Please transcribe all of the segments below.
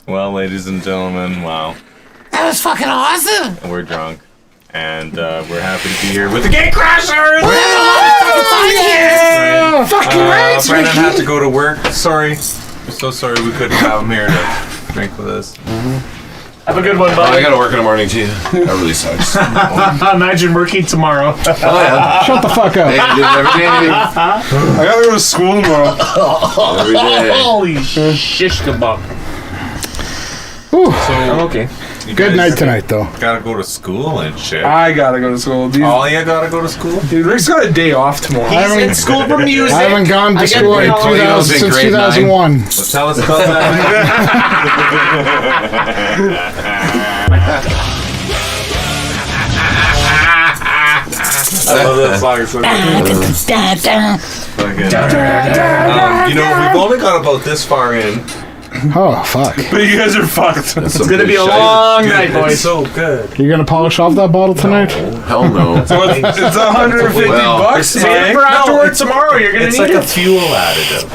Well, ladies and gentlemen, wow. That was fucking awesome. We're drunk. And we're happy to be here with the Gatecrashers! We're having a lot of fucking fun here. Fucking right, Brandon had to go to work. Sorry. We're so sorry we couldn't have him here to drink with us. Have a good one, buddy. I gotta work in the morning too. That really sucks. Imagine working tomorrow. Oh, yeah. Shut the fuck up. Hey, do it every day. I gotta go to school tomorrow. Every day. Holy shish kebab. Ooh, I'm okay. You good guys night tonight, though. Gotta go to school and shit. I gotta go to school. All you gotta go to school? Dude, Rick's got a day off tomorrow. He's in school for music. I haven't gone to school get since 2001. So tell us about that. I love that song. It's so good. You know, we've only got about this far in. Oh, fuck. But you guys are fucked. It's gonna be a long night, boys. It's so good. You gonna polish off that bottle tonight? Hell no. So it's 150 bucks. Save it for afterwards tomorrow. You're gonna It's need like a it. fuel additive.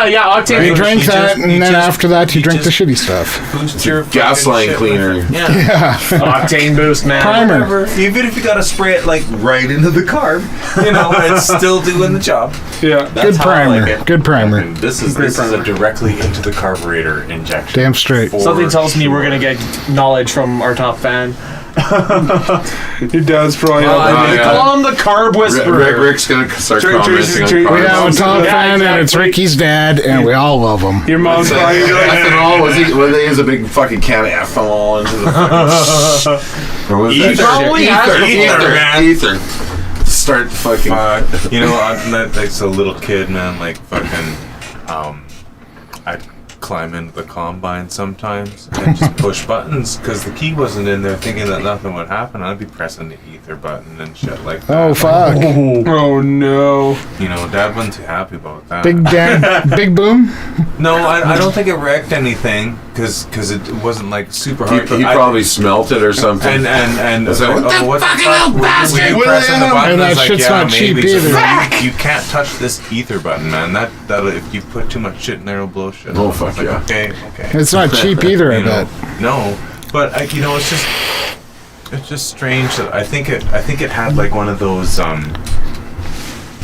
Yeah, octane. You drink that, and then just- after that, you drink the just- shitty stuff. Boost your Gaslight cleaner. Yeah. Octane boost, man. Primer. Whatever. Even if you gotta spray it like right into the carb, you know, it's still doing the job. Yeah. That's Good how I primer. like it. Good primer. And this is a directly into the carburetor injection. Damn straight. For Something tells me we're sure. gonna get knowledge from our top fan. Your dad's probably Well, out I there. mean, Call him the carb whisperer. Rick's gonna start Tracy, commenting on Tracy, cars. We have a top Yeah, fan, and it's exactly. Ricky's dad, and we all love him. Your mom's probably like, Ethanol, was they use a big fucking can of ethanol into the fucking... Or was that Ether. Probably shit? has before, man. Ether. Start fucking... You know, I'm like a little kid, man. Like fucking, I'd climb into the combine sometimes and just push buttons because the key wasn't in there, thinking that nothing would happen. I'd be pressing the ether button and shit like that. Oh, fuck. oh no. You know, Dad wasn't too happy about that. Big boom? No, I don't think it wrecked anything because it wasn't like super He, hard. he probably smelt it or something. And Is that like, what oh, what the fucking fuck? little bastard? Were you What pressing the button? And that It's like, shit's yeah, not cheap maybe. either. You can't touch this ether button, man. That if you put too much shit in there, it'll blow shit. Oh, up. fuck It's like, yeah. Okay. It's not cheap either, I You know, bet. no, but you know, it's just strange that I think it had like one of those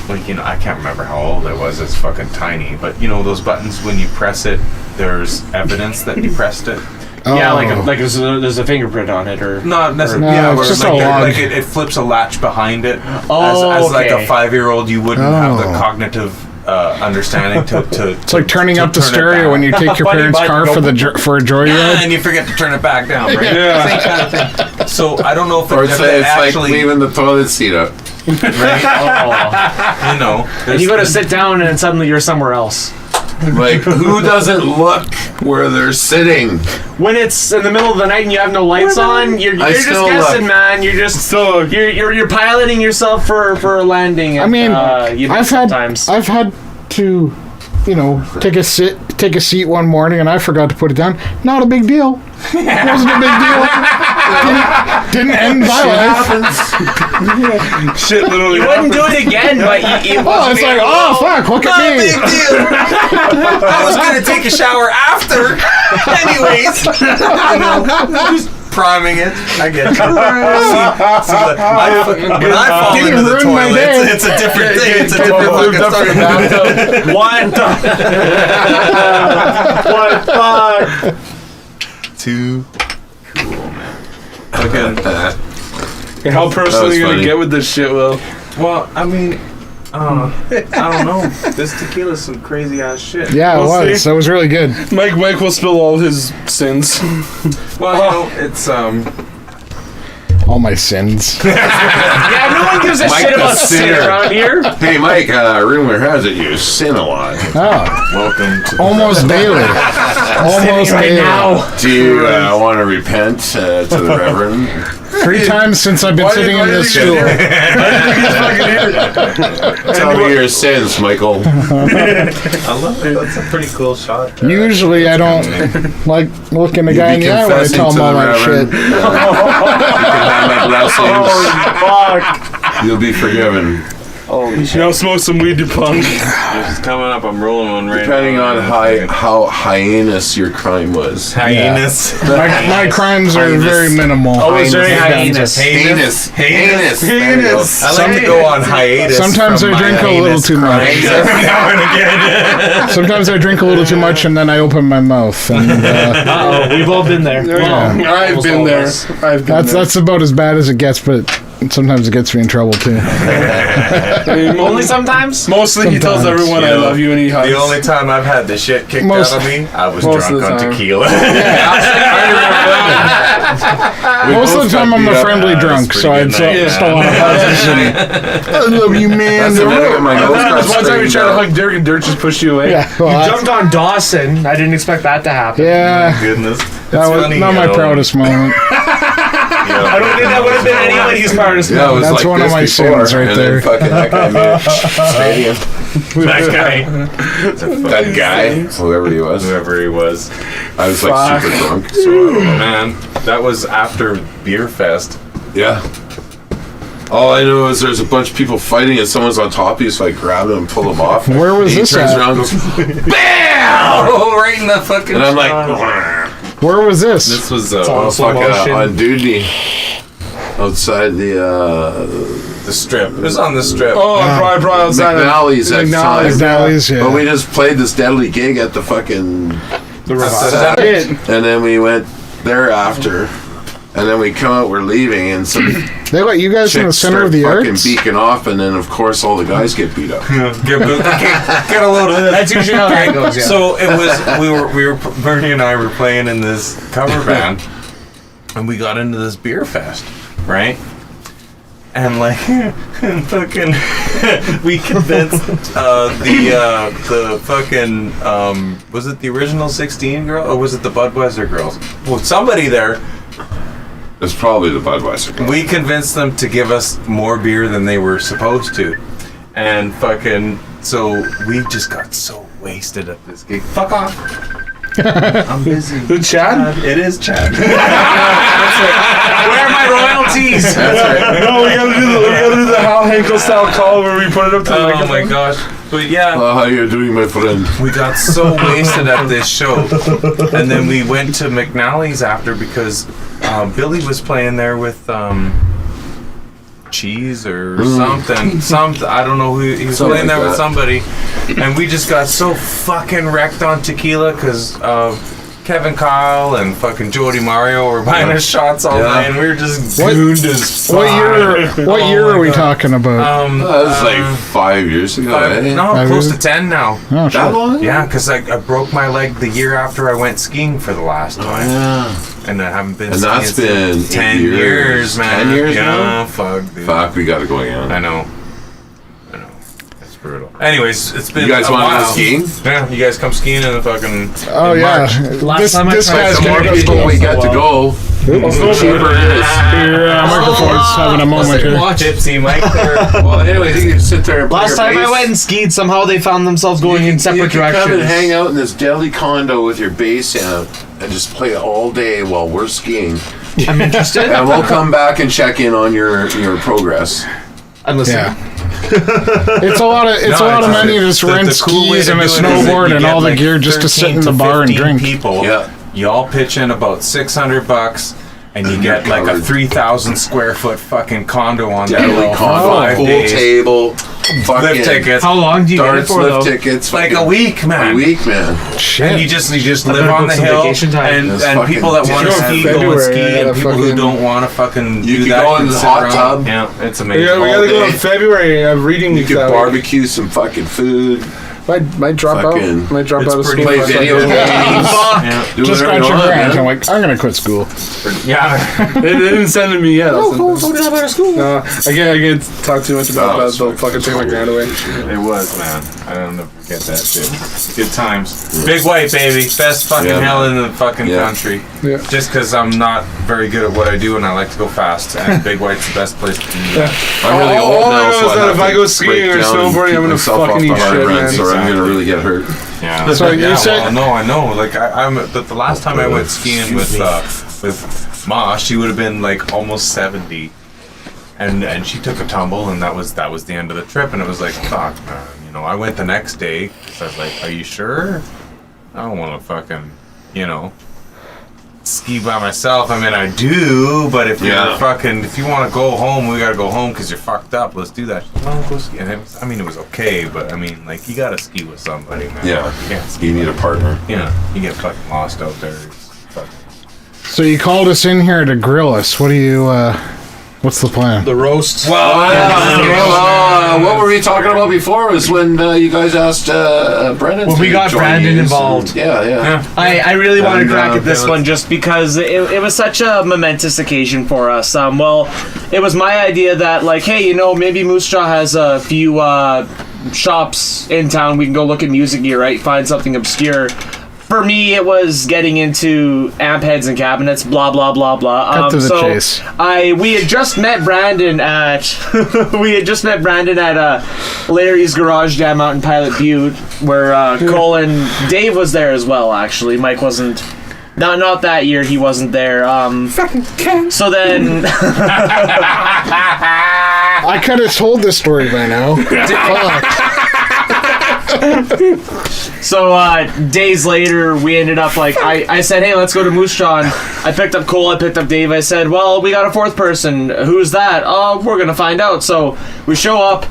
like, you know, I can't remember how old it was. It's fucking tiny, but you know those buttons when you press it, there's evidence that you pressed it. Yeah, Oh. like there's a fingerprint on it, or Not necessarily. No, Yeah, it's where just like, a log. like it flips a latch behind it. Oh, as like a okay. 5-year-old, you wouldn't have the Oh. cognitive understanding to. It's like turning up the stereo when you take your Funny, parents' but car no- for a Yeah, joyride. and you forget to turn it back down, right? Yeah. Same kind of thing. So I don't know if Or it it's actually, like leaving the toilet seat up. right? oh. You know, And you go to sit down, and suddenly you're somewhere else. Like, who doesn't look where they're sitting? When it's in the middle of the night and you have no lights on, you're I just still guessing, look. man. You're just you're piloting yourself for a landing. I mean, you know, I've sometimes. had to, you know, take a seat one morning, and I forgot to put it down. Not a big deal. It wasn't a big deal. Didn't end my life. Shit literally You wouldn't do it again, but you Oh, it's like, oh fuck, look Not a at me. big deal. I was gonna take a shower after, anyways. You know, just priming it. I get it. When I fall Didn't into the ruin my toilet, day. it's a different thing. It's a different fucking story. What the fuck? Too cool, man. Okay. How personal are you gonna funny. get with this shit, Will? Well, I mean, I don't know. This tequila's some crazy ass shit. Yeah, it We'll was. see. That was really good. Mike will spill all his sins. Well, you know, it's All my sins. Yeah, no one gives a Mike shit the about sin sinner. around here. Hey, Mike, rumor has it you sin a lot. Oh, welcome to almost daily. Almost Right daily. now. Do you want to repent to the Reverend? 3 times since I've been sitting in this stool. Tell me your sins, Michael. I love it. That's a pretty cool shot. Usually I don't like looking the guy in the eye when I tell him all that shit. You can have my blessings. Fuck. You'll be forgiven. Now smoke some weed, you punk. It's coming up. I'm rolling one right Depending now. on how heinous your crime was. Hyenas. My crimes are very minimal. Oh, it's very Hyenas. heinous. Heinous. Heinous. I like to go on hiatus. Sometimes from I drink my a little heinous too much. crimes every now and again. Sometimes I drink a little too much and then I open my mouth. And Uh-oh, we've all been there. Well, I've almost been all of there. us. I've been there. that's about as bad as it gets, but sometimes it gets me in trouble too. Only sometimes? Mostly he tells Sometimes. everyone I love you and he hugs. The only time I've had the shit kicked Most- out of me, I was most of drunk the on time. tequila. Most of the time I'm a friendly drunk, so I'd still want to hug I love you, man. That's the minute my nose got One time you straightened tried to out. hug Dirk and Dirk just pushed you away. Yeah, well, You that's- jumped on Dawson. I didn't expect that to happen. yeah, Goodness. that was funny, not you my know. proudest moment. I don't think that would have been anybody's proudest Yeah, it was That's like one of this my before, sins right and there. then fucking that guy made stadium. That guy. That guy, whoever he was. Whoever he was. I was like Fuck. super drunk. So I don't know. Man, that was after Beer Fest. Yeah. All I know is there's a bunch of people fighting and someone's on top of you, so I grab him and pull him off. Where was he this turns at? around and goes, Oh, right in the fucking and I'm like, Where was this? This was all slow motion. on duty. Outside the strip. It was on the strip. Oh, probably outside McNally's at the time. McNally's, yeah. But we just played this deadly gig at the fucking The Revival. and then we went there after. And then we come out, we're leaving, and some They let you guys in the chicks center start of the fucking arts? beaking off, and then of course all the guys get beat up. Get a load of this. That's usually how that goes, yeah. So it was Bernie and I were playing in this cover band, and we got into this beer fest, right? And like, fucking, we convinced the fucking was it the original 16 girl or was it the Budweiser girls? Well, somebody there. It's probably the Budweiser. We convinced them to give us more beer than they were supposed to, and fucking, so we just got so wasted at this gig. Fuck off. I'm busy. The Chad? It is Chad. Where are my royalties? That's right. No, we gotta do the Hal Henkel style call where we put it up to the Oh microphone. my gosh. But yeah, How you doing, my friend? we got so wasted at this show. And then we went to McNally's after because Billy was playing there with Cheese or something. I don't know who he was Something playing there like with that. somebody. And we just got so fucking wrecked on tequila because Kevin Kyle and fucking Jody Mario were buying us shots all Yeah. night, and we were just gooned as fuck. What year Oh are my we God. talking about? That was like 5 years ago, eh? No, close to 10 now. Oh, That shit. long? Yeah, because I broke my leg the year after I went skiing for the last time. Yeah. And I haven't been And skiing that's been since 10 8 years. years, man. 10 years yeah, now? fuck, dude. Fuck, we gotta go again. I know. It's brutal. Anyways, it's been You guys a want to while. go skiing? Yeah, you guys come skiing in the fucking Oh, in yeah. March. Last time I This tried guy's The more gonna go people we get to go, the cheaper it is. Your microphone's having a moment here. Tipsy Mike there. Well, anyway, you can sit there and play Last your time I bass. went and skied, somehow they found themselves going in You separate can directions. come and hang out in this deadly condo with your bass amp and just play all day while we're skiing. I'm interested. And we'll come back and check in on your progress. I'm listening. Yeah. It's a lot of money to just rent cool way skis to and a do it is that snowboard you and get all the like gear just to sit 13 in the bar and 15 drink. People, Yeah. you all pitch in about $600, and you get like a covered. 3,000 square foot fucking condo on that Deadly little for condo, 5 pool days. table, fucking Lift tickets, How long do you get it darts, for, though? lift tickets. like fucking a week, man. A week, man. And you just live better on book the some hill, vacation time. and That's people that fucking want to different. ski go and February, ski, I and gotta people who fucking- don't want to fucking You do can that go in can the sit hot around. tub. Yeah, it's We amazing. gotta go day. in February. I have reading You week could that week. barbecue some fucking food. Might drop Fucking- out. Might drop it's out of pretty school. Play if I video fucking- games. Yeah, Do Just whatever got you your want, grant. man. I'm like, I'm gonna quit school. yeah. They didn't send it to me yet. So drop out of school. I can't talk too much about Oh, that. They'll fucking take my grant away. It was, man. I don't never forget that shit. Good times. Big White, baby. Best fucking Yeah. hell in the fucking Yeah. country. Yeah. Just because I'm not very good at what I do and I like to go fast. And Big White's the best place to do that. I'm really All old I now, know so is that have if I to go skiing break or down and snowboarding, keep I'm gonna myself fucking off eat the hard shit, run, man. So I'm gonna really get hurt. Yeah. So you yeah, said- well, I know. Like, the last time I went skiing with Ma, she would have been like almost 70. and she took a tumble, and that was the end of the trip. And it was like, fuck, man. You know, I went the next day. So I was like, are you sure? I don't want to fucking, you know, ski by myself. I mean, I do, but if you want to go home, we gotta go home because you're fucked up. Let's do that. Well, go ski. And it was okay, but I mean, like, you gotta ski with somebody, man. Yeah. You can't ski. You need a partner. Yeah, you get fucking lost out there. It's fucking... So you called us in here to grill us. What do you? What's the plan? The roast. What were we talking about before? Was when you guys asked Brendan. Well, we got Brandon involved. Yeah. I really want to crack at this one just because it was such a momentous occasion for us. Well, it was my idea that, like, hey, you know, maybe Moose Jaw has a few shops in town. We can go look at music gear, right? Find something obscure. For me, it was getting into amp heads and cabinets, blah blah blah blah. Cut to the chase. We had just met Brandon at Larry's Garage Jam out in Pilot Butte, where Cole and Dave was there as well. Actually, Mike wasn't. Not that year. He wasn't there. So then, I could have told this story by now. So days later, we ended up like I said, hey, let's go to Moose Jaw. And I picked up Cole, I picked up Dave. I said, well, we got a fourth person. Who's that? Oh, we're gonna find out. So we show up.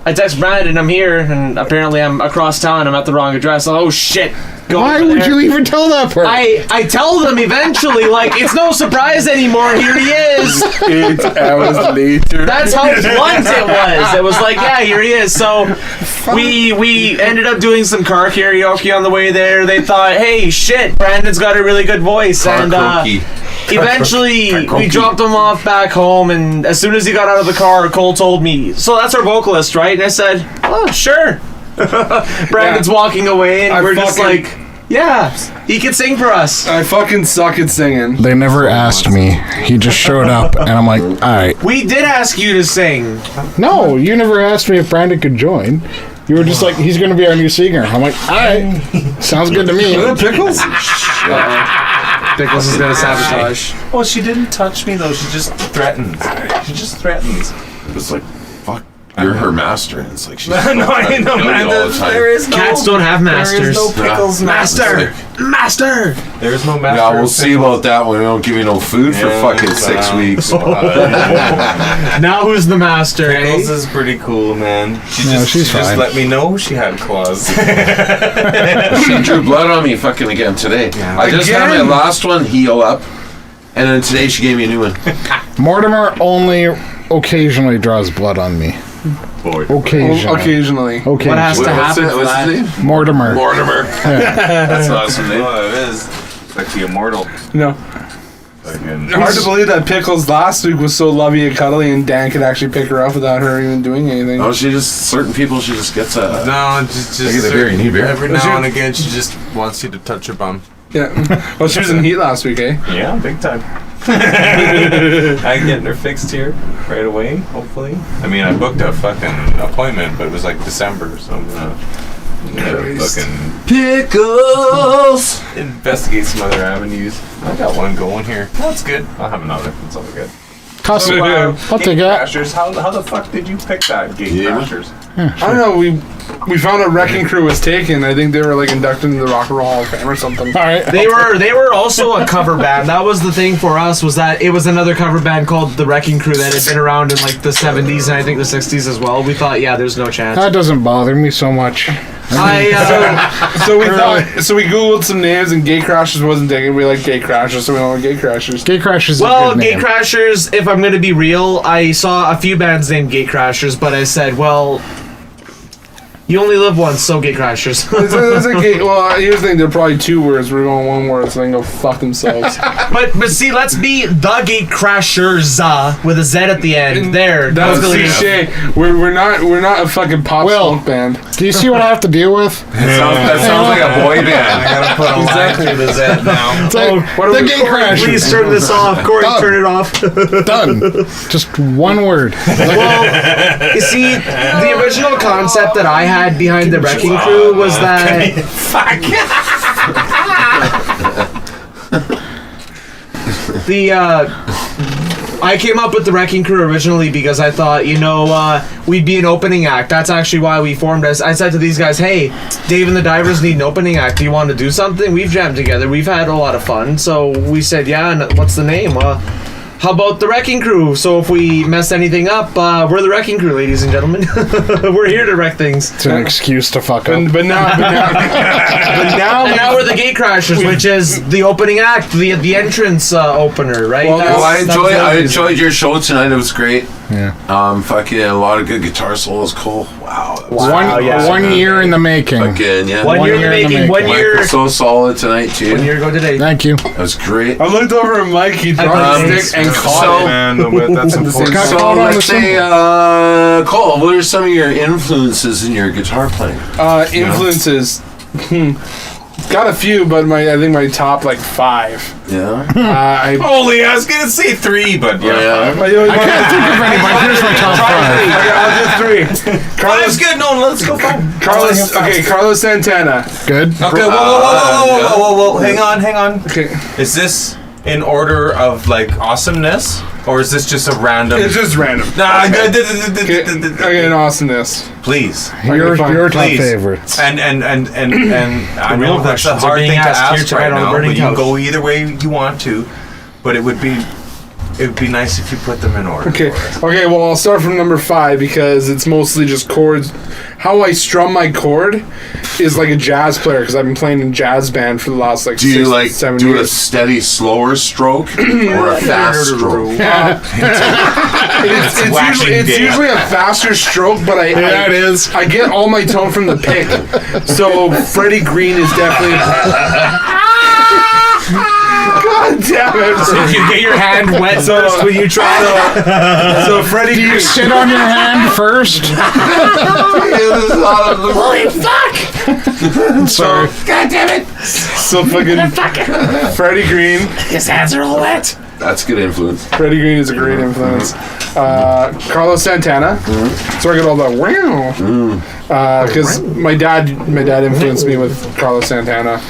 I text Brandon, I'm here, and apparently I'm across town. I'm at the wrong address. Oh shit! Why would you even tell that part? I tell them eventually, like, it's no surprise anymore. Here he is. 8 hours later. That's how blunt it was. It was like, yeah, here he is. So we ended up doing some car karaoke on the way there. They thought, hey, shit, Brandon's got a really good voice. And eventually we dropped him off back home, and as soon as he got out of the car, Cole told me, so that's our vocalist, right? And I said, oh, sure. Brandon's walking away, and we're just like, yeah, he can sing for us. I fucking suck at singing. They never asked me. He just showed up, and I'm like, all right. We did ask you to sing. No, you never asked me if Brandon could join. You were just like, he's going to be our new singer. I'm like, all right, sounds good to me. Are that Pickles? Pickles is gonna sabotage. Well, she didn't touch me though. She just threatens. It's like, fuck, you're her master. And it's like, she's No, I know, man. all the time. There is no, Cats don't have masters. There is no Pickles master. Master! There is no master. Yeah, we'll see about that when we don't give you no food for fucking 6 weeks. Now who's the master, eh? Pickles is pretty cool, man. she's She just fine. let me know she had claws. She drew blood on me fucking again today. I just had my last one heal up, and then today she gave me a new one. Mortimer only occasionally draws blood on me. Occasionally. Occasionally. What has to happen for What's that? his name? Mortimer. That's an awesome name. Oh, it is. It's like the immortal. No. Fucking. Hard to believe that Pickles last week was so lovey and cuddly, and Dan could actually pick her up without her even doing anything. Oh, she just, certain people, she just gets a... No, just Take a beer, you need beer? every now and again, she just wants you to touch her bum. Yeah. Well, she was in heat last week, eh? Yeah, big time. I'm getting her fixed here right away, hopefully. I mean, I booked a fucking appointment, but it was like December, so I'm gonna fucking Pickles! investigate some other avenues. I got one going here. That's good. I'll have another. It's all good. Cuss it. I'll take it. Gatecrashers. How the fuck did you pick that? Gatecrashers. I don't know. We found a Wrecking Crew was taken. I think they were like inducted into the Rock and Roll Hall of Fame or something. All right. They were also a cover band. That was the thing for us, was that it was another cover band called The Wrecking Crew that had been around in like the 70s and I think the 60s as well. We thought, yeah, there's no chance. That doesn't bother me so much. So we googled some names and Gatecrashers wasn't taken. We like Gatecrashers, so we went with Gatecrashers. Gatecrashers is well, a good name. Gatecrashers, if I'm going to be real, I saw a few bands named Gatecrashers, but I said, well, you only live once, so Gatecrashers. It's a gate. Well, here's the thing. They're probably 2 words. We're going 1 word, so they can go fuck themselves. but see, let's be the Gatecrashers with a Z at the end. There, That's really cliche. We're not a fucking pop punk band. Do you see what I have to deal with? That sounds like a boy I band. gotta put a line through the Z now. It's like, the Gatecrashers. Please turn this off. Corey, Done. turn it off. Done. Just 1 word. Well, you see, the original concept that I had behind the Wrecking Crew was that I came up with the Wrecking Crew originally because I thought, we'd be an opening act. That's actually why we formed us. I said to these guys, hey, Dave and the Divers need an opening act. Do you want to do something? We've jammed together. We've had a lot of fun. So we said, yeah, and what's the name? How about the Wrecking Crew? So if we mess anything up, we're the Wrecking Crew, ladies and gentlemen. We're here to wreck things. It's an excuse to fuck up. But now we're the Gatecrashers, which is the opening act, the entrance opener, right? Well, I enjoyed your show tonight. It was great. Yeah. Fucking a lot of good guitar solos. Cool. Wow. One year in the making. Again, yeah. 1 year in the making. 1 year. Mike was so solid tonight too. 1 year ago today. Thank you. That was great. I looked over at Mike. He dropped his stick and caught it. Man, that's important. Got So caught on the let's say, Cole, what are some of your influences in your guitar playing? Influences. Got a few, but I think my top 5. Yeah. Holy, I was gonna say 3, but yeah. I can't think of anybody. Here's my top 5. I'll do 3. Carlos, good. No, let's go. Carlos Santana. Good. Okay, whoa. Hang on. Okay. Is this in order of awesomeness, or is this just a random? It's just random. Nah, Okay, an awesomeness. please. Your top Please. favorites. And I know that's a questions are hard being thing to asked here ask tonight right on the now, Burning but you can Couch. go either way you want to. But it would be nice if you put them in order. Okay. for us. Okay. Well, I'll start from number 5 because it's mostly just chords. How I strum my chord is like a jazz player because I've been playing in jazz band for the last Do you 7 do a years. steady, slower stroke or a fast stroke? It's usually a faster stroke, but it is. I get all my tone from the pick. So Freddie Green is definitely. God damn it! So you get your hand wet first when you try to. So Freddie Do you Green. sit on your hand first? Holy fuck! Sorry. God damn it! So fucking Freddie Green. His hands are all wet. That's good influence. Freddie Green is a great influence. Carlos Santana. So I get all that wow. Because my dad influenced me with Carlos Santana.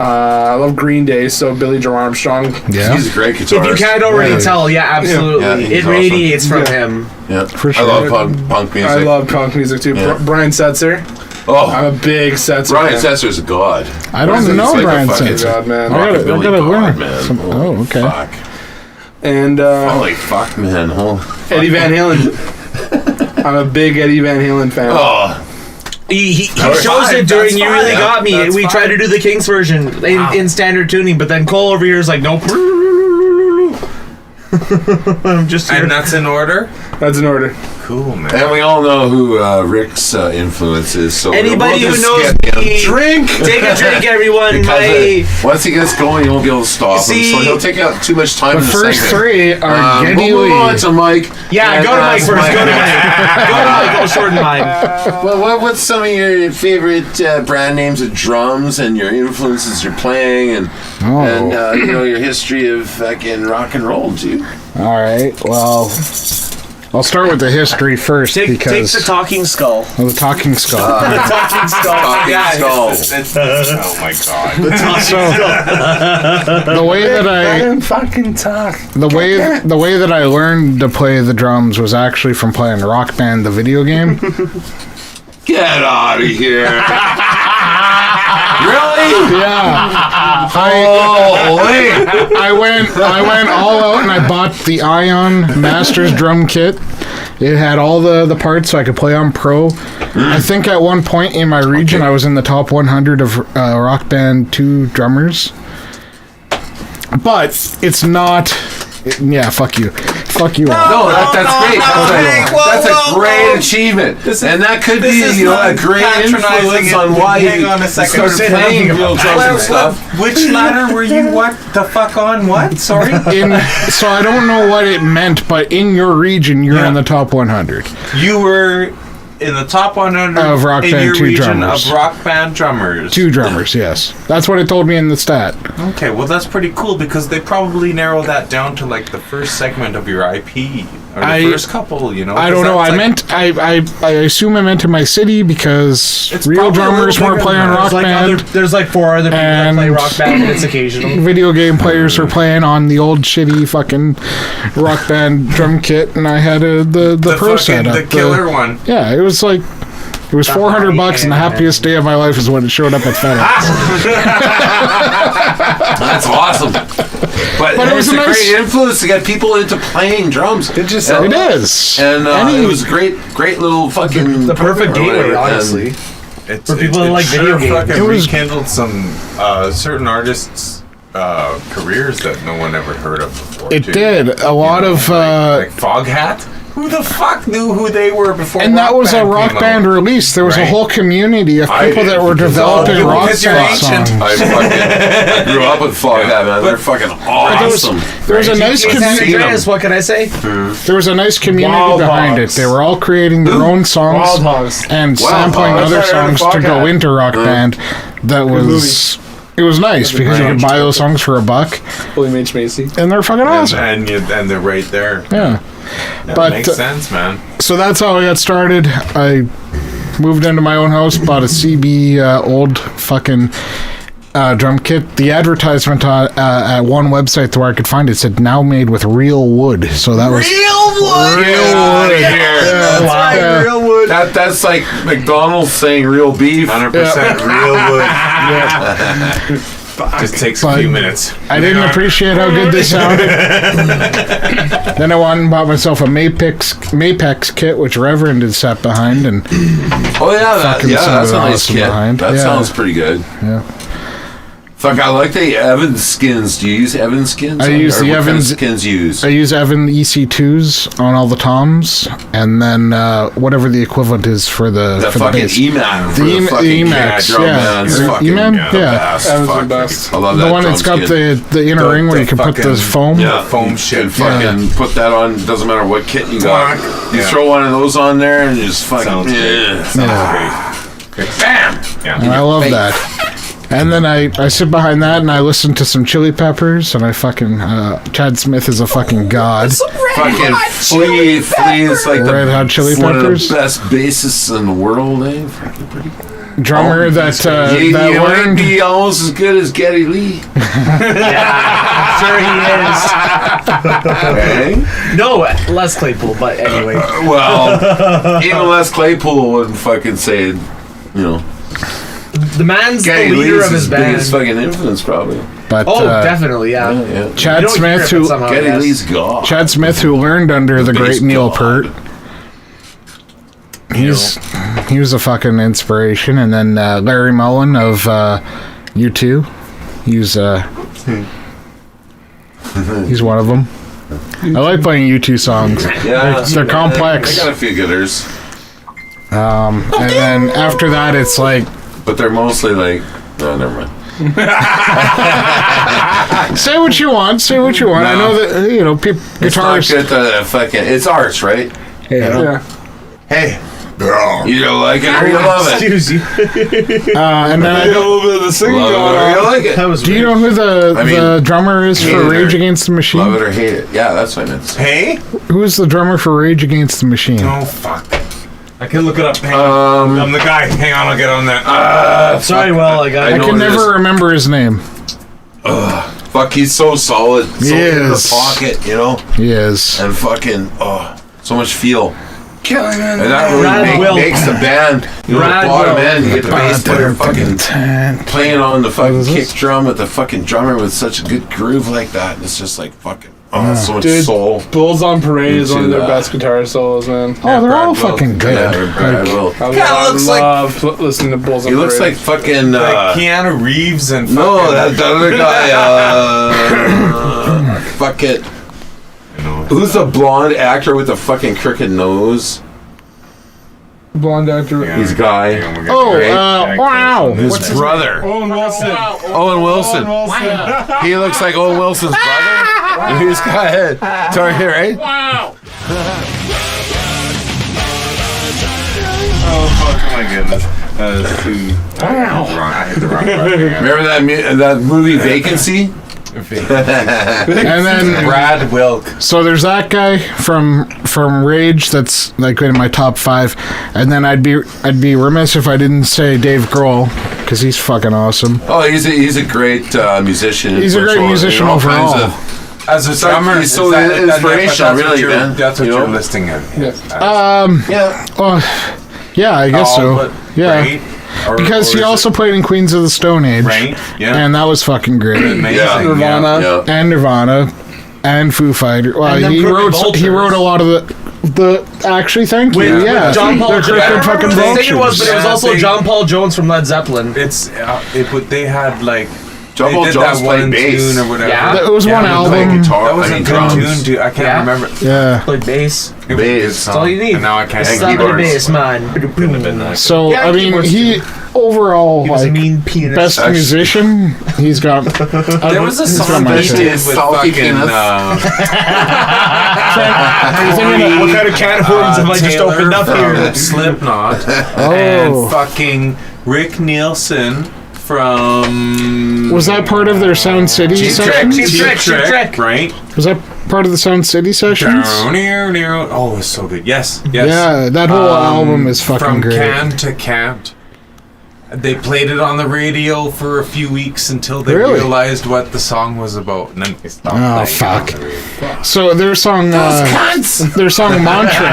I love Green Day, so Billy Joe Armstrong. Yeah. He's a great guitarist. If you can't already tell, yeah, absolutely. Yeah, he's it awesome. radiates from him. Yeah. For I sure. love punk music. I love punk music too. Yeah. Brian Setzer. Oh, I'm a big Setzer Brian fan. Setzer's a god. I don't He's know like a Brian fucking Setzer. God, man. I gotta rockabilly learn. god, man. Oh, okay. Fuck. And Holy fuck, man. Eddie Van Halen. I'm a big Eddie Van Halen fan. Oh, He That's shows fine, it during that's You Really fine, Got Me. that's We fine. tried to do the Kings version in standard tuning, but then Cole over here is like, nope. I'm just here. And that's in order. That's in order. Cool, man. and we all know who Rick's influence is. So Anybody we'll who just knows skip him. me, Drink. take a drink, everyone. Because once he gets going, he won't be able to stop See- him. So he'll take out too much time The in the first segment. 3 are Geddy We'll move on Lee. to Mike. Yeah, And go to Mike ask first. Go to Mike. Go to Mike. Go short in mine. Well, what's some of your favorite brand names of drums and your influences you're playing and your history of fucking rock and roll too? All right. Well, I'll start with the history first Take because the talking skull. of the talking skull. Talking skull. Talking Yeah. skull. Oh my god. The way that I fucking talk. the way that I learned to play the drums was actually from playing Rock Band, the video game. Get out of here! Really? Yeah. Holy! I went all out and I bought the Ion Masters drum kit. It had all the parts so I could play on pro. I think at one point in my region I was in the top 100 of Rock Band 2 drummers. But it's not. Yeah, fuck you. Fuck you. all. No, that's great. That's a great achievement, and that could be a great influence on why Hang you on a second. started playing real drums and stuff. Which ladder were you? What the fuck on? What? Sorry. So I don't know what it meant, but in your region, you're in the top 100. You were in the top 100 Of rock in band, your 2 region drummers. of rock band drummers. 2 drummers, yes. That's what it told me in the stat. Okay, well that's pretty cool because they probably narrow that down to like the first segment of your IP or the first couple. You know, I don't know. I assume I meant in my city because It's real probably a drummers little weren't bigger playing than that. rock band. There's like 4 other people that And- play rock band, and it's occasional. Video game players were playing on the old shitty fucking rock band drum kit, and I had the pro setup. the killer one. Yeah, it was like it was $400, and the happiest day of my life is when it showed up at FedEx. That's awesome. But it was it's a a nice- great influence to get people into playing drums. Did you And- say It is, And it was great little fucking The perfect gateway, honestly. It's, For people that like sure video games. fucking It was- rekindled some certain artists' careers that no one ever heard of before. It too. did a lot of. like Foghat. Who the fuck knew who they were before? And that was a Band rock came band out? release. There was a Right. whole community of people that were developing rock because you're band ancient. songs. I grew up with Foghat, man. They're fucking awesome. There was a nice San community. Andreas, what can I say? There was a nice community Wild behind Hogs. it. They were all creating their own songs Wild Hogs. and Wild sampling Hogs. other I heard songs to of go Foghat. into rock band. That was. It was nice because you could buy those songs for $1, William H. Macy? and they're fucking awesome. And they're right there. Yeah. That But, makes sense, man. So that's how I got started. I moved into my own house, bought a CB old fucking drum kit. The advertisement at one website where I could find it said now made with real wood. So that was Real wood. That's like McDonald's saying real beef. 100% real wood. Just takes a few minutes. I didn't appreciate how good this sounded. Then I went and bought myself a Mapex kit, which Reverend had sat behind, and Oh yeah, that's sounded a nice awesome kit. behind. That Yeah. sounds pretty good. yeah. Fuck, I like the Evans skins. Do you use Evans skins? I use Or the what kind of Evans- skins you use. I use Evan EC2s on all the toms, and then whatever the equivalent is for the The for the fucking bass. EMAN. The EMAX, drum yeah. man's Or fucking EMAN? the Yeah. best. That was the Fuck, best. I love The that one that's drum got skin. the inner The- ring where the you can put the fucking- foam. Yeah, foam you shit. can fucking put that on. Doesn't matter what kit you got. You Yeah. throw one of those on there and you just fucking. Sounds great. Sounds great. Bam! Yeah. I love that. And then I sit behind that and I listen to some Chili Peppers, and I fucking Chad Smith is a fucking god. Fucking Flea is like Red Hot Chili one Peppers? of the best bassists in the world, eh? Fucking pretty. Drummer that You that might learned. be almost as good as Geddy Lee. Sure he is. Okay? No, Les Claypool, but anyway. Well, even Les Claypool wouldn't fucking say it, you know. The man's Geddy the leader Lee's of his his band. biggest fucking influence, probably. But Oh, definitely, yeah. Yeah. Chad You don't hear Smith, it, but who somehow, Geddy yes. Lee's God. Chad Smith, who learned under the great Bass Neil god. Peart. He was a fucking inspiration. And then Larry Mullen of U2. He's one of them. I like playing U2 songs. Yeah, They're complex. They got a few gooders, And then after that, it's like, but they're mostly like, no, never mind. say what you want. Say what you want. I know that, you know, people, It's not guitars. good to fucking. It's arts, right? Yeah. Yeah. Hey, you don't like it or you love it. Excuse you. And then I You don't. a little bit of the singing going on. Or you like it. That was Do you know who the I mean, the drummer is hate for it or Rage Against the Machine? Love it or hate it. Yeah, that's what I meant. Hey? Who's the drummer for Rage Against the Machine? Oh, fuck. I can look it up. Hang on. I'm the guy. Hang on, I'll get on that. Sorry, well, I got I I know can it is. never remember his name. Fuck, he's so solid. So He in the is. pocket, you know? He is. And fucking, so much feel. Killing And it. that really Brad Will. makes the band, you know, Brad the bottom Will. end, you get the bass player fucking playing on the fucking kick drum with the fucking drummer with such a good groove like that. And it's just like fucking, so much Dude, soul. Bulls on Parade is one of their Into that. best guitar solos, man. Oh, they're Brad all Will. fucking good. Yeah, Brad Like, Will. I looks like- love listening to Bulls on He Parade. looks like fucking, Like Keanu Reeves and no, fucking- that other guy, fuck it. Who's the blonde actor with the fucking crooked nose? blonde actor. Yeah. He's a guy. Hang on, we're Oh, getting wow. His What's his brother. Owen Wilson. Owen Wilson. He looks like Owen Wilson's brother. He's got it. Sorry, right? Wow. fuck, my goodness. I hit the wrong button. Remember that movie Vacancy? And then Brad Wilk. so there's that guy from Rage that's like in my top 5, and then I'd be remiss if I didn't say Dave Grohl because he's fucking awesome. Oh, he's a great musician. He's a great musician overall. As a drummer, he's so inspirational, really, man. That's what You you're know? listing him. Yeah. Yeah, I guess so. Yeah. Right? Because he also played in Queens of the Stone Age. Right, yeah. And that was fucking great. Amazing. Yeah. Nirvana. Yeah. And Nirvana. And Foo Fighters. Well, And he them wrote Crooked he wrote a lot of the actually, thank you. With Yeah. John Paul They're Jones. Crooked fucking I think it was, vultures. but it was Yeah, also they- John Paul Jones from Led Zeppelin. But they had like John Paul they did Jones that played one bass. tune or whatever. Yeah. It was one they album. played Guitar, That was I a mean, good drums. tune, dude. I can't Yeah. remember. Yeah. Played bass. It was a good Bass. song. That's all you need. And now I can't. It's not the bass, man. Couldn't have been that. So Yeah, I mean, keyboards he overall He was a like mean penis. best Actually- musician. He's got. There was a he's got song my that he shit. did with Salty fucking penis. What kind of can of worms have I just Taylor opened up from here? Slipknot Oh. and fucking Rick Nielsen from. Was that part of their Sound City Cheap Trick, sessions? Cheap Trick. right? Was that part of the Sound City sessions? Oh, it's so good. Yes, yes. Yeah, that whole album is fucking from great. Can to Can't. They played it on the radio for a few weeks until they Really? realized what the song was about, and then they stopped Oh, playing it fuck. on the radio. So their song, their song Mantra.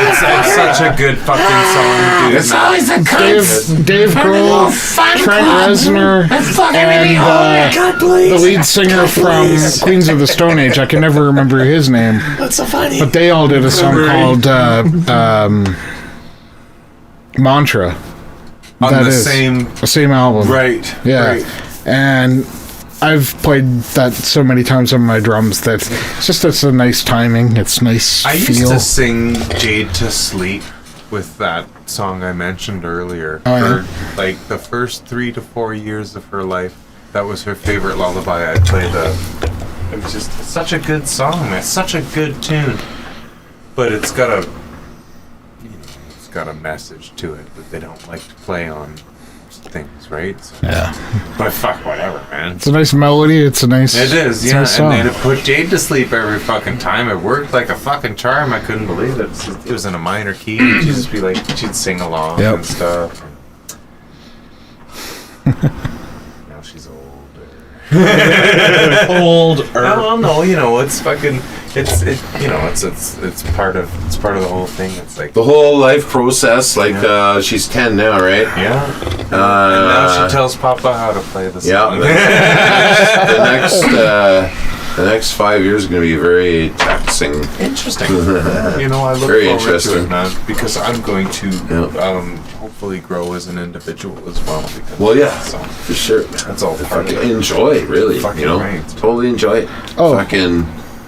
It's such a good fucking song, dude. It's always a Dave Grohl, Trent Reznor, and the lead singer from Queens of the Stone Age. I can never remember his name. That's so funny. But they all did a song called Mantra. on That the is. The same album. right? Yeah. Right. And I've played that so many times on my drums that it's a nice timing. It's nice I feel. used to sing Jade to Sleep with that song I mentioned earlier. Oh, yeah? For like the first 3 to 4 years of her life, that was her favorite lullaby. I'd play it was just such a good song, man. Such a good tune. But it's got a message to it that they don't like to play on things, right? So, Yeah. but fuck, whatever, man. It's a nice melody. It's a nice. It is, it's a yeah. nice And song. they'd put Jade to sleep every fucking time. It worked like a fucking charm. I couldn't believe it. It was in a minor key. And she'd just be like, she'd sing along Yep. and stuff. Now she's older. No, you know, it's fucking. It's part of the whole thing. It's like The whole life process, like she's 10 now, right? yeah. And now she tells Papa how to play the song. The next 5 years are going to be very taxing. Interesting. You know, I look Very forward to interesting. it, man, because I'm going to Yeah. hopefully grow as an individual as well. Because Well, yeah, so, for sure. that's all part of Fucking it. enjoy it, really. Fucking You know, right. totally enjoy it. Oh. Fucking.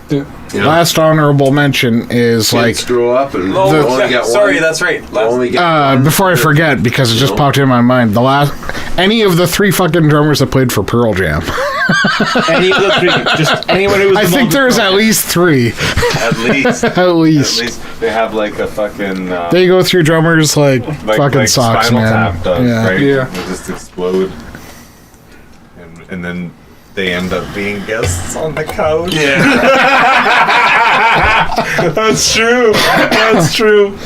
Yeah. You know, Last honorable mention is like kids grow up and Oh, they only get sorry, one. that's right. They only get one. before I forget because it just No. popped in my mind. Any of the 3 fucking drummers that played for Pearl Jam. Any of the 3. Just anyone who was I think involved there's with at least 3. At least, At at least. least they have like a fucking They go through drummers like fucking socks, Spinal man. Tap does, Yeah. right? Yeah. They just explode, and then they end up being guests on the couch. That's true. That's true.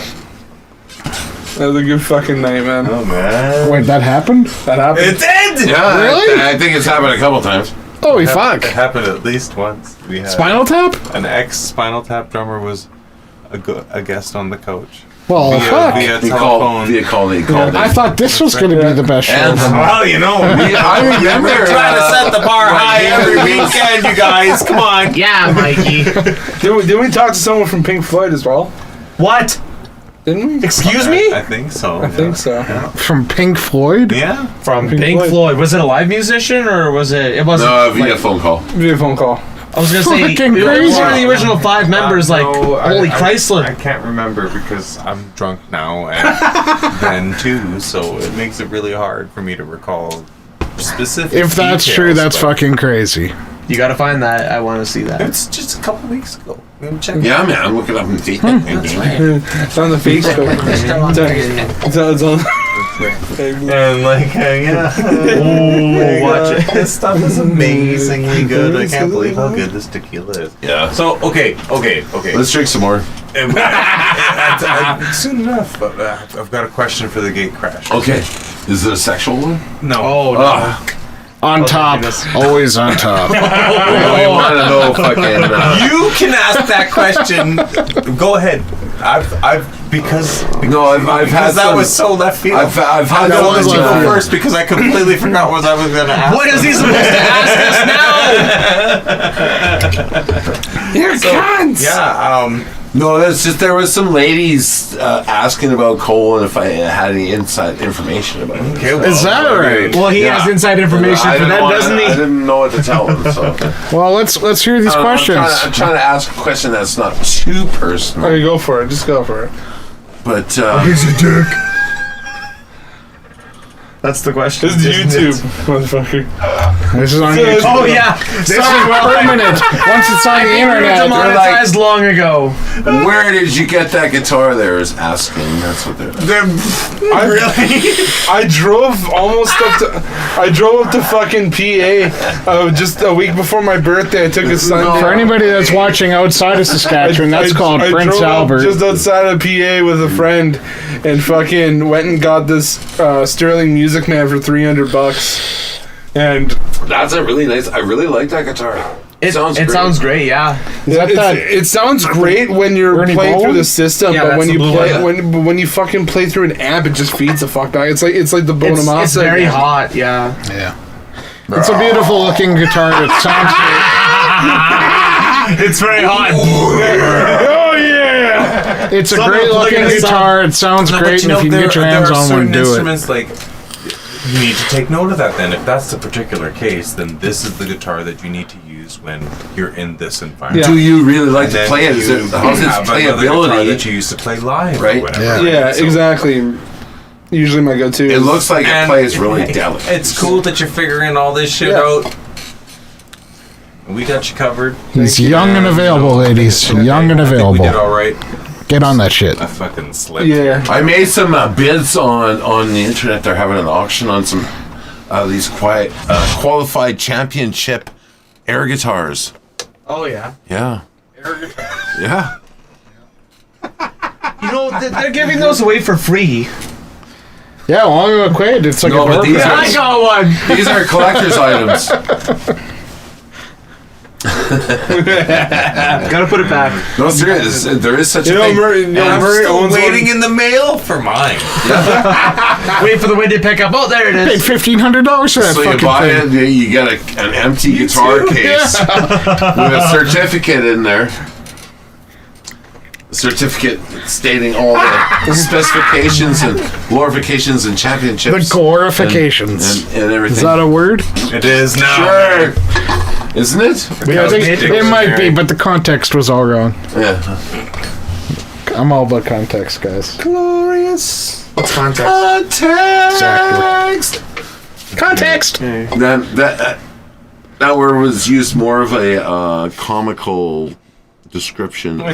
That was a good fucking night, man. Oh man. Wait, that happened? That happened. It did! Yeah, Really? I think it's happened a couple times. Holy It fuck. happened at least once. We had Spinal Tap? an ex-Spinal Tap drummer was a guest on the coach. Well, fuck. Via He telephone. called I thought this was going to be the best show. And- Well, you know, I remember. trying to set the bar high every weekend, you guys. Come on. Yeah, Mikey. Didn't we talk to someone from Pink Floyd as well? What? Didn't we? Excuse me? I think so. I think so. From Pink Floyd? Yeah. From Pink Pink Floyd. Floyd. Was it a live musician or was it? It wasn't. No, via like- phone call. Via phone call. I was gonna say Fucking it was crazy. one of the original 5 members. Like No, holy I Chrysler. can't remember because I'm drunk now and then too, so it makes it really hard for me to recall specific If that's true, details, that's but- fucking crazy. You gotta find that. I want to see that. It's just a couple weeks ago. Check Yeah, man. I'm looking up in feet. It's on the Facebook. It's on. And like, Oh, watch it. This stuff is amazingly good. I can't believe how good this tequila is. Yeah. So okay. Let's drink some more. Soon enough. But, I've got a question for the Gatecrashers. Okay. Is it a sexual one? No. Oh, no. On top. Always on top. I want to know fucking. You can ask that question. Go ahead. I've had that some- was so left field. I've had I'll let some, you go first because I completely forgot what I was going to ask. What is he supposed to ask us now? You're cunts! Yeah. No, it's just there was some ladies asking about Cole and if I had any inside information about him. Okay, well, Is that right? Well, he has inside information for that, doesn't he? I didn't know what to tell him. So Well, let's hear these questions. I'm trying to ask a question that's not too personal. Okay, go for it. Just go for it. But he's a dick. That's the question. This is YouTube, motherfucker. This is on YouTube. Oh yeah, This is permanent. Once it's on the internet, demonetized long ago. where did you get that guitar? There is asking. That's what they're. I drove up to fucking PA just a week before my birthday. I took a Sunday. for anybody that's watching outside of Saskatchewan, that's called I Prince drove up Albert. just outside of PA with a friend, and fucking went and got this Sterling Music Man for $300, and That's a really nice. I really like that guitar. It sounds great. Yeah. it sounds great when you're Ernie playing through Bowen? the system, Yeah, but that's when the you blue play one. when you fucking play through an amp, it just feeds the fuck back. It's like the Bonamassa. It's very hot. Yeah. Yeah. It's a beautiful looking guitar. It sounds great. It's very hot. Oh yeah! It's a Someone great plug looking it in guitar. It sounds No, but great, you and know, if you can get your hands there are on one, certain do it. instruments like you need to take note of that. Then, if that's the particular case, then this is the guitar that you need to use when you're in this environment. Yeah. Do you really like And to then play it? Is you it how's its have another guitar that playability? you used to play live, Right. Or whatever. Yeah. Yeah, So- exactly. Usually my go-to. It looks like it And plays really delicate. It's cool that you're figuring all this shit Yeah. out. We got you covered. He's Thank you, young and man. available, ladies. Young and I think we available. did all right. Get on that shit. I fucking slipped. Yeah. I made some bids on the internet. They're having an auction on some these qualified championship air guitars. Oh yeah. Yeah. Yeah. You know they're giving those away for free. Yeah, well, I'm acquainted. It's like No, a but door these prize. I got one. These are collector's items. Gotta put it back. No, there is such You a know, thing. Murray, And I'm Murray still owns waiting one. in the mail for mine. Wait for the wind to pick up. Oh, there it Paid is. $1,500 for that So you fucking buy thing. it, you get an empty guitar too? case with a certificate in there. A certificate stating all the specifications and glorifications and championships. The glorifications. And everything. Is that a word? It is now. Sure. Isn't it? Yeah, I think It it might be, dictionary. but the context was all wrong. Yeah. I'm all about context, guys. Glorious. What's context? Context. Context! That word was used more of a comical description of.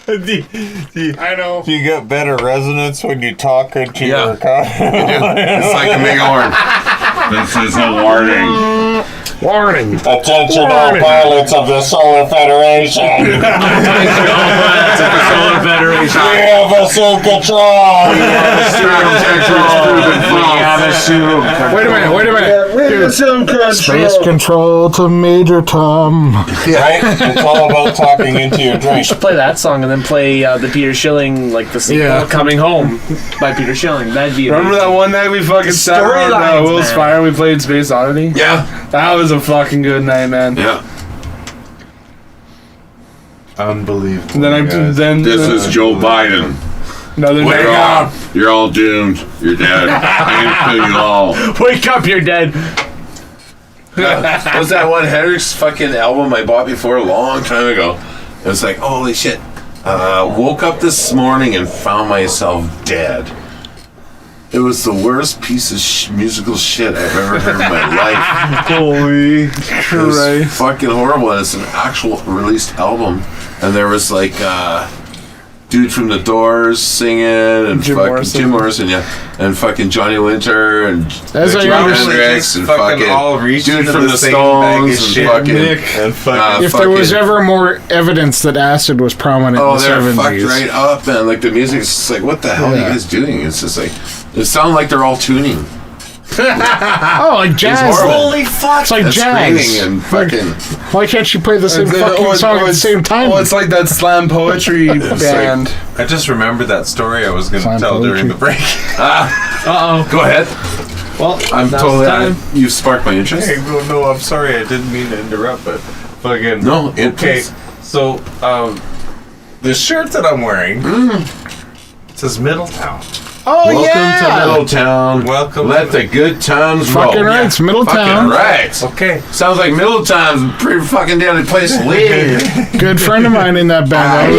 I know. You get better resonance when you talk into Yeah. your car. It's like a big horn. This is a warning. Warning. Attention all pilots of the Solar Federation. We have assumed control. Wait a minute. Space control to Major Tom. Right? It's all about talking into your drink. Play that song and then play the Peter Schilling, like the sequel, Yeah. Coming Home by Peter Schilling. That'd be Remember that one night we fucking sat around storylines, Will's man. Fire and we played Space Oddity? Yeah. That was a fucking good night, man. Yeah. Unbelievable. And then This is Joe Biden. another Wake night. up. You're all doomed. You're dead. I ain't kill you all. Wake up, you're dead. Was that one Hendrix fucking album I bought before a long time ago? It was like, holy shit. Woke up this morning and found myself dead. It was the worst piece of musical shit I've ever heard in my life. Holy Christ. It was fucking horrible. And it's an actual released album. And there was like dude from The Doors singing, and Jim Morrison, and fucking Johnny Winter, and Jimi Hendrix, and fucking all dude from the Stones, and fucking if there was ever more evidence that acid was prominent in the 70s. They're fucked right up, man. Like the music's just like, what the hell are you guys doing? It's just like, it sounds like they're all tuning. Oh, like jazz. Holy fuck! It's like jazz. And fucking. Why can't you play the same fucking song at the same time? Oh, it's like that slam poetry band. Like, I just remembered that story I was going to tell during the break. Go ahead. Well, I'm totally. You've sparked my interest. Hey, no, I'm sorry. I didn't mean to interrupt, but fucking. No, okay. So, the shirt that I'm wearing says Middletown. Oh, Welcome to Middletown. Welcome. Let the good times roll. Fucking right, it's Middletown. Fucking right. Okay. Sounds like Middletown's a pretty fucking damn place to live. Good friend of mine in that band.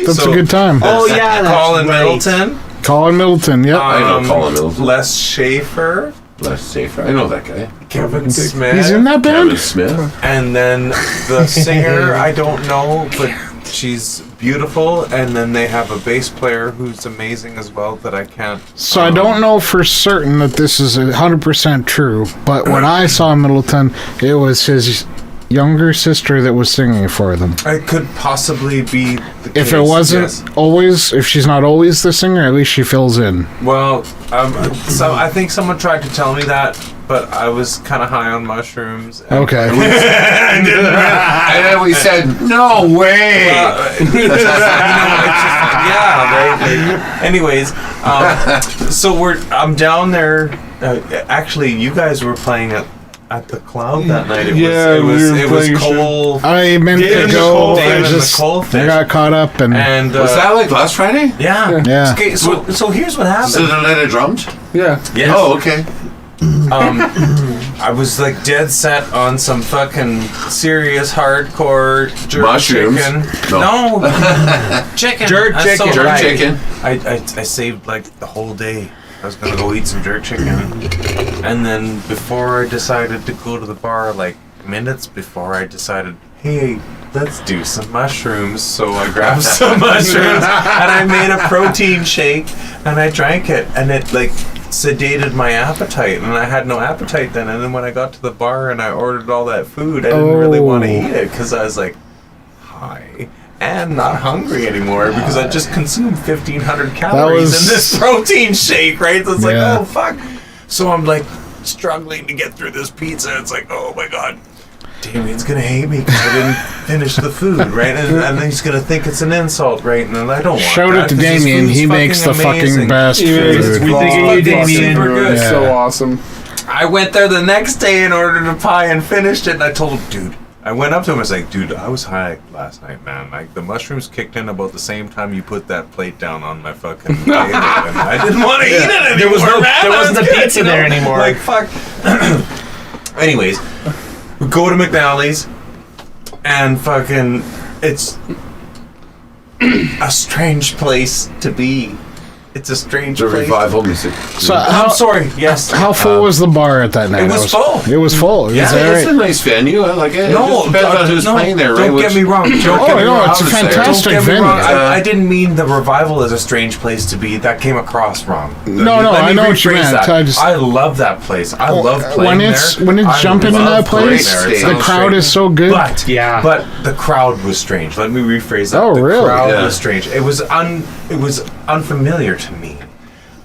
That's a good time. Oh yeah, Colin Middleton. Colin Middleton, yep. I know Colin Middleton. Les Schaefer. Less safer. I know that guy. Kevin Smith. He's in that band? Kevin Smith. And then the singer, I don't know, but she's beautiful. And then they have a bass player who's amazing as well that I can't. So I don't know for certain that this is 100% true, but when I saw Middleton, it was his younger sister that was singing for them. It could possibly be the case. If it wasn't always, if she's not always the singer, at least she fills in. Well, so I think someone tried to tell me that, but I was kind of high on mushrooms. Okay. And then we said, no way. Anyways, so I'm down there. Actually, you guys were playing at the Cloud that night. It was Cole. I meant to go. I got caught up and was that like last Friday? Yeah. Yeah. Okay, so here's what happened. So the night I drummed? Yeah. Yes. Oh, okay. I was like dead set on some fucking serious hardcore jerk Mushrooms? chicken. No. Chicken. Jerk That's chicken. Jerk right. chicken. I saved like the whole day. I was gonna go eat some jerk chicken, and then before I decided to go to the bar, like minutes before, I decided, hey, let's do some mushrooms. So I grabbed some mushrooms and I made a protein shake and I drank it, and it like sedated my appetite, and I had no appetite then. And then when I got to the bar and I ordered all that food, I didn't really want to eat it because I was like high and not hungry anymore because I just consumed 1,500 calories in this protein shake, right? So it's like, oh fuck. So I'm like struggling to get through this pizza. It's like, oh my god, Damien's gonna hate me because I didn't finish the food, right? And then he's gonna think it's an insult, right? And I don't want shout that. It to Damien. He makes the fucking best food. We think of you, Damien. Super good. It's so awesome. I went there the next day and ordered a pie and finished it, and I told him, dude, I went up to him and was like, dude, I was high last night, man. Like, the mushrooms kicked in about the same time you put that plate down on my fucking table, and I didn't want to eat it anymore, There wasn't a pizza there anymore. Like, fuck. Anyways, we go to McNally's, and fucking, it's a strange place to be. It's a strange The place. revival music. So I'm sorry, yes. How full was the bar at that night? It was full. It was full. Yeah, It's a nice venue. I like it. No, it just depends on who's playing there, right? Don't get me wrong. It's a fantastic Don't get me venue. wrong. I didn't mean the revival is a strange place to be. That came across wrong. No, Let I me know what you rephrase meant. that. I love that place. I love playing when it's there. when it's I jumping in love that place. playing there. It The sounds crowd strange. is so good. But Yeah. the crowd was strange. Let me rephrase that. Oh, the really? crowd Yeah. was strange. It was unfamiliar to me.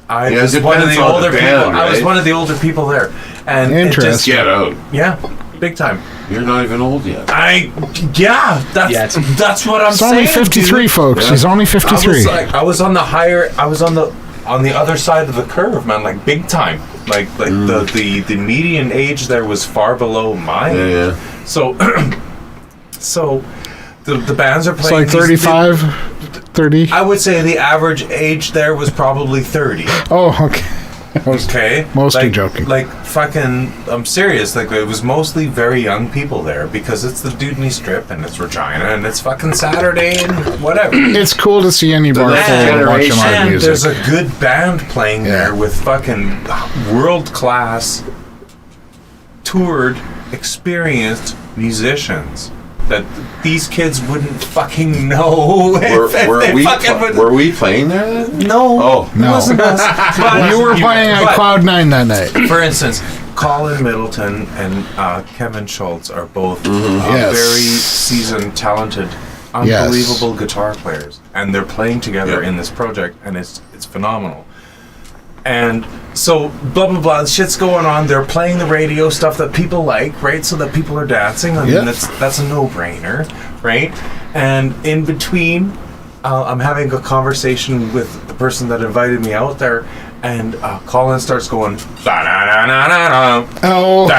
I Yeah, it was one of the depends on older the band, people. I was right? one of the older people there, and it just, Interesting. Get out. yeah, big time. You're not even old yet. That's what I'm He's saying. only 53, dude. folks. Yeah. He's only 53. I was on the other side of the curve, man, like big time. Like the median age there was far below mine. Yeah. So so the bands are It's playing like 35, 30. I would say the average age there was probably 30. Oh, okay. Okay, Mostly joking. Like fucking, I'm serious. Like it was mostly very young people there because it's the Dudney Strip and it's Regina and it's fucking Saturday and whatever. It's cool to see any bar next full of watching generation. live And music. there's a good band playing there with fucking world class, toured, experienced musicians that these kids wouldn't fucking know. Were we playing there then? No. Oh. No. It wasn't us. But You were playing at but- Cloud9 that night. For instance, Colin Middleton and Kevin Schultz are both Yes. very seasoned, talented, unbelievable guitar players, and they're playing together in this project, and it's phenomenal. And so, blah blah blah, shit's going on. They're playing the radio stuff that people like, right? So that people are dancing. I mean, that's a no-brainer, right? And in between, I'm having a conversation with the person that invited me out there, and Colin starts going, da da da da da da. Oh. But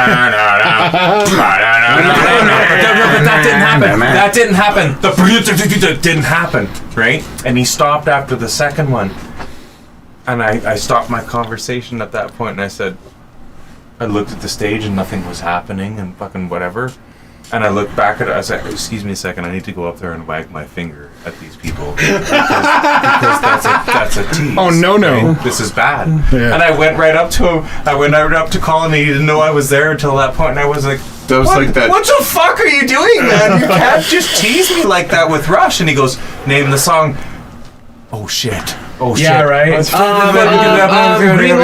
that didn't happen. That didn't happen. The didn't happen, right? And he stopped after the second one. And I stopped my conversation at that point and I said, I looked at the stage and nothing was happening and fucking whatever. And I looked back at it, I said, excuse me a second, I need to go up there and wag my finger at these people. Because that's a tease. Oh, no. Right? This is bad. Yeah. And I went right up to him. I went right up to Colin and he didn't know I was there until that point. And I was like, That was like that. what the fuck are you doing, man? You can't just tease me like that with Rush. And he goes, name the song. Oh shit. Oh shit. Yeah, right. Green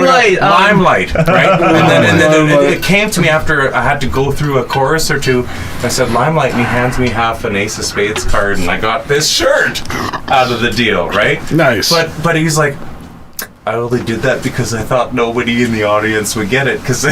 light. Limelight, right? and then it came to me after I had to go through a chorus or two. I said Limelight, and he hands me half an Ace of Spades card, and I got this shirt out of the deal, right? Nice. But he's like, I only did that because I thought nobody in the audience would get it, because you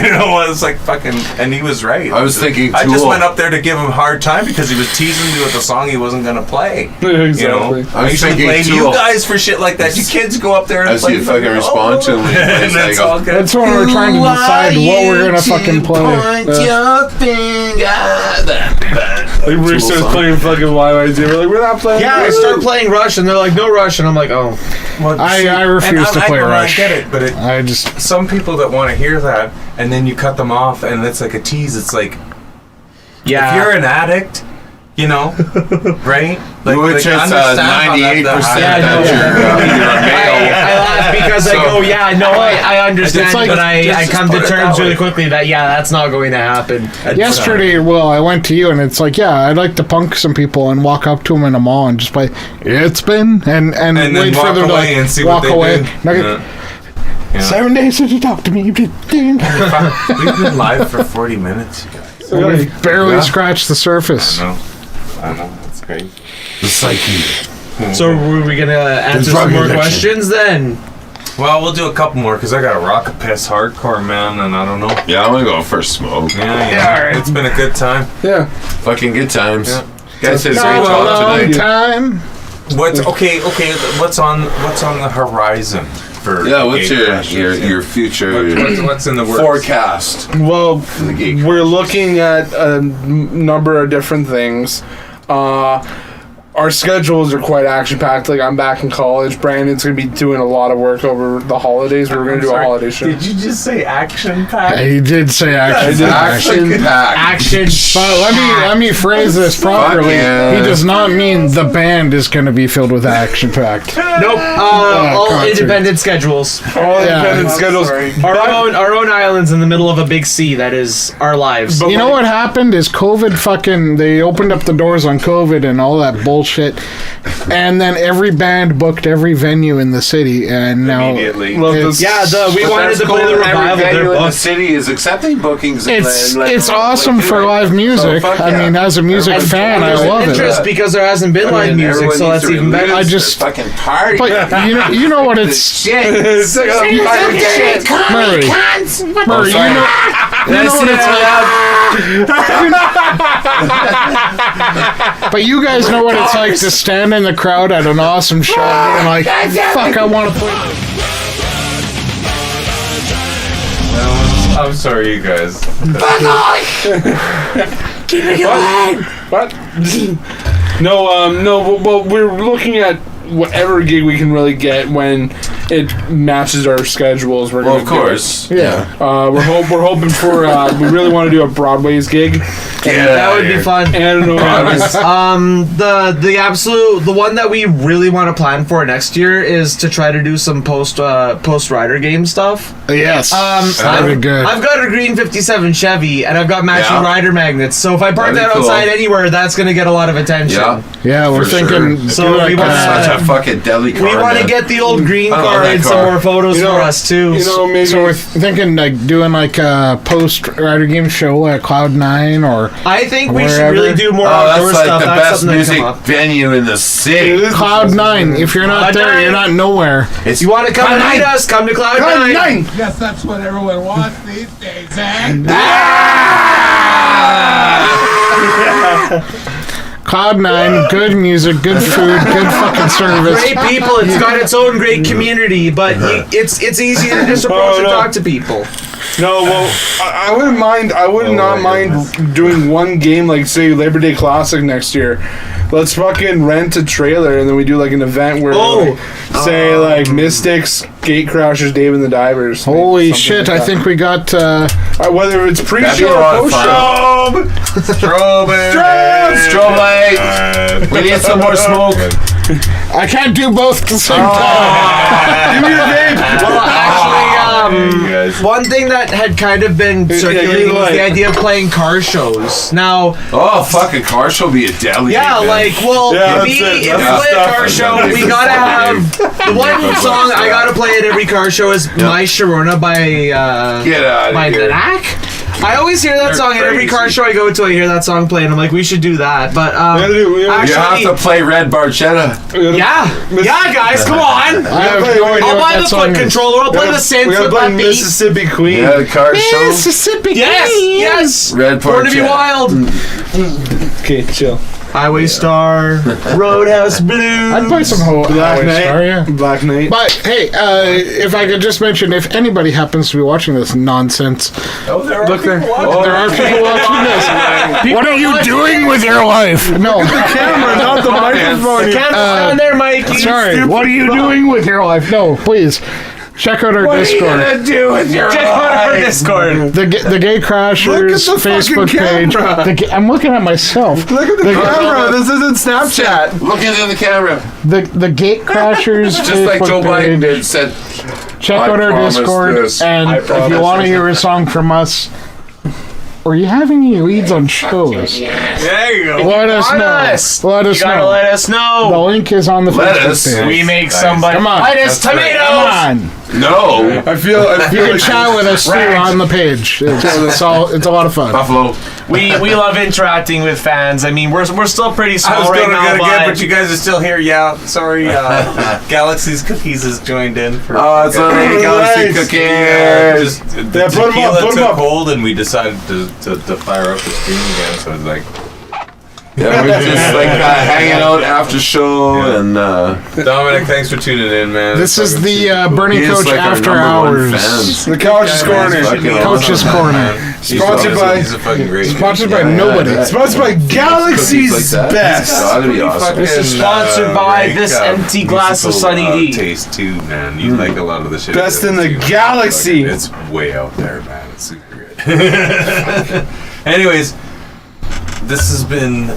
know, it was like fucking, and he was right. I was thinking I just Tool. went up there to give him a hard time because he was teasing me with a song he wasn't gonna play. Exactly. You know, I was usually thinking blame you Tool. guys for shit like that. You kids go up there and As you fucking respond to him, when he plays and that, it's you go, all good. That's when we're trying to decide what we're gonna fucking play. Like Bruce starts song. playing fucking YYZ. We're like, we're not playing. Yeah, I start playing Rush, and they're like, no Rush, and I'm like, oh. Well, I refuse to play Rush. I get it, but I just some people that want to hear that, and then you cut them off, and it's like a tease. It's like, Yeah. if you're an addict, you know, right? which is understand how 98% that- I know. that you're a male. I laugh because I go, yeah, no, I understand, It's like- but I just come put to it terms that way. really quickly that, yeah, that's not going to happen. yesterday. Well, I went to you, and it's like, yeah, I'd like to punk some people and walk up to them in a mall and just play "It's Been" and And wait then for walk them to away like, and see walk what they away. do. And I go, Yeah. 7 days since you talked to me. You did. We've been live for 40 minutes, you guys. We've barely scratched the surface. I know, that's great. The psyche. So were we going to answer drug some more addiction. questions then? Well, we'll do a couple more because I got a rock a piss hardcore, man, and I don't know. Yeah, I'm gonna go for a smoke. Yeah. It's been a good time. Yeah. Fucking good times. Yeah. Guys did a It's great been a job long tonight. time. What's okay? What's on the horizon for? Yeah, what's Gatecrashers? your future What's in the works? forecast? Well, For the Gatecrashers? we're looking at a number of different things. Our schedules are quite action packed. Like, I'm back in college. Brandon's gonna be doing a lot of work over the holidays. We're gonna do a holiday show. Did you just say action packed? He did say action. Action packed. Action. But let me phrase this properly. yeah. He does not mean the band is going to be filled with action packed. Nope. All concert. independent schedules. All Yeah. independent schedules. Our own islands in the middle of a big sea. That is our lives. You know what happened is COVID they opened up the doors on COVID and all that bullshit. And then every band booked every venue in the city, and now Immediately. Love it's, this. Yeah, we But wanted that's to play cool the that every revival. venue They're in the booked. city is accepting bookings. it's awesome for live music. fuck I yeah. mean, as a music And fan, I there's love interest it. because there hasn't been live music, so that's even better. I just- fucking party. But you know what it's shit. It's like a fucking shit. Murray. Murray, you know what it's But you guys know what it's like to stand in the crowd at an awesome show and like, fuck, I want to play. I'm sorry, you guys. What? No, well, we're looking at whatever gig we can really get when it matches our schedules. We're Well, gonna of do it. course. Yeah. We're hoping for. We really want to do a Broadway's gig. That would be fun. And The one that we really want to plan for next year is to try to do some post rider game stuff. Yes. That'd be good. I've got a green '57 Chevy and I've got matching Yeah. rider magnets. So if I park That'd that be cool. outside anywhere, that's going to get a lot of attention. Yeah. Yeah, we're For thinking. sure. So do we like wanna- Such a fucking deadly car. We want to man. get the old green I love car that and some car. more photos You know- for us too. maybe. So we're thinking like doing like a post rider game show at Cloud9 or I think we should wherever. really do more Oh, outdoor that's like stuff. the That's best something that music come up. venue in the city. Cloud9. If you're not there, Cloud9. you're not nowhere. It's You want to come and Cloud9. meet us? Come to Cloud9. Yes, that's what everyone wants these days, eh? Cloud9, good music, good food, good fucking service. Great people. It's got its own great community, but it's easy to just approach and no. talk to people. No, well, I wouldn't mind. I would not mind doing one game like say Labor Day Classic next year. Let's fucking rent a trailer and then we do like an event where say like Mystics, Gatecrashers, Dave and the Divers. Holy Something shit, like I think we got. whether it's That'd be pre-show a lot or of post-show. Strobe light. We need some more smoke. I can't do both at the same time. Give me your vape. Well, actually, one thing that had kind of been circulating was the idea of playing car shows. Now, Oh, fucking car show be a deadly. yeah, event. like, well, Yeah, if we that's it. play a car show, we gotta have the one song I gotta play at every car show is "My Sharona" by Get out by of here. Nanak. I always hear that They're song at every car crazy. show I go to. I hear that song playing. I'm like, we should do that. But We actually, You have to play Red Barchetta. yeah, guys, come on. I have no idea I'll what buy that the song foot is. controller. I'll play the synths We gotta with play that beat. Mississippi Queen. Yeah, the car show. Mississippi. Yes. Red Born to be Barchetta. wild. Okay, chill. Highway Star, Roadhouse Blues. I'd play some Black Highway Knight. Star, yeah. Black Knight. But hey, if I could just mention, if anybody happens to be watching this nonsense, Oh, there are Look there. people watching. there are people watching this. What are you doing with your life? No. Camera, not the microphone. The camera's down there, Mikey. Sorry. What are you doing with your life? No, please. Check out our Discord. do with your Check out our Discord. The Gatecrashers Look at the Facebook fucking page. camera. I'm looking at myself. Look at the camera. This isn't Snapchat. Look into the camera. The Gatecrashers Just like Joe Facebook Biden page. did. Said, Check I out our promise Discord, this. and I if you promise want to this. hear a song from us, or you have any leads on shows, There you go. let us On know. us. Let us You gotta know. let us The know. link is on the Lettuce. Facebook page. We make somebody. Come on. Lettuce, That's right. tomatoes. Come on. no. I feel You can like chat with us too on the page. It's a lot of fun. Buffalo. We love interacting with fans. I mean, we're still pretty I small was right gonna now, get but but you guys are still here. Yeah, sorry. Galaxy's Cookies has joined in for. Oh, it's on the Galaxy Nice. Cookies. Just the Yeah, put 'em up, tequila put 'em took up. hold, and we decided to fire up the stream again. So it's like, Yeah, we're just like hanging out after show and Dominic, thanks for tuning in, man. This It's is fucking the super cool. Bernie he is Coach like our After number one Hours. fan. the Couch's Corner. fucking Coach's awesome, Corner. man. He's Sponsored awesome. by- He's a fucking great. Sponsored by dude. nobody. yeah. Sponsored by Galaxy's Cookies like that. Best. It's gotta be awesome. This is sponsored by this empty glass of musical, Sunny D. Taste too, man. You like a lot of the shit. Best it in does, the too. galaxy. It's way out there, man. It's super good. Anyways, this has been.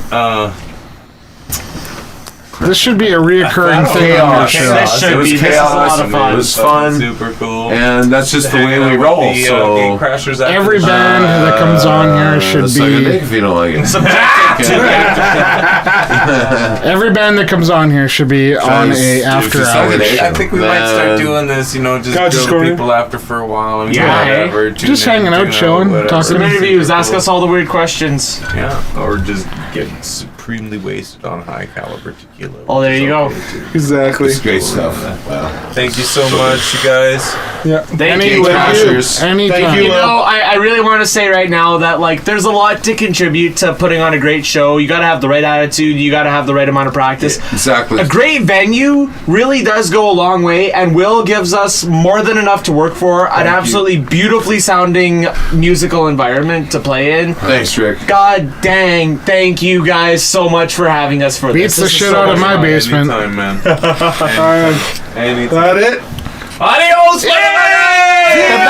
This should be a reoccurring thing on our Chaos. show. This should It was be. This is a chaos. lot of fun. It was fun. Super cool. And that's just the way Hanging we out with roll. the, So Gatecrashers after Every the show. band that comes on here should suck a dick be. if you don't like it. Every band that comes on here should be on Guys, a if after you suck a hours dick, show. I think we might start doing this, just Couch's build Corner. people after for a while. I mean, Yeah, whatever, Just tune in, hanging out, tune chilling, whatever. talking. Some Super interviews. Ask us all the weird questions. Yeah, or just get supremely wasted on high caliber tequila. Oh, there you go. Exactly. It's great stuff. Wow. Thank you so much, you guys. Yeah. Thank you. Gatecrashers. Anytime. Thank you. You know, I really want to say right now that like there's a lot to contribute to putting on a great show. You got to have the right attitude. You got to have the right amount of practice. Exactly. A great venue really does go a long way, and Will gives us more than enough to work for. An absolutely beautifully sounding musical environment to play in. Thanks, Rick. God dang, thank you guys so much for having us for Beats this. the shit out of my basement. Anytime, man. Anytime. Anytime. That it? Adios, Goodbye.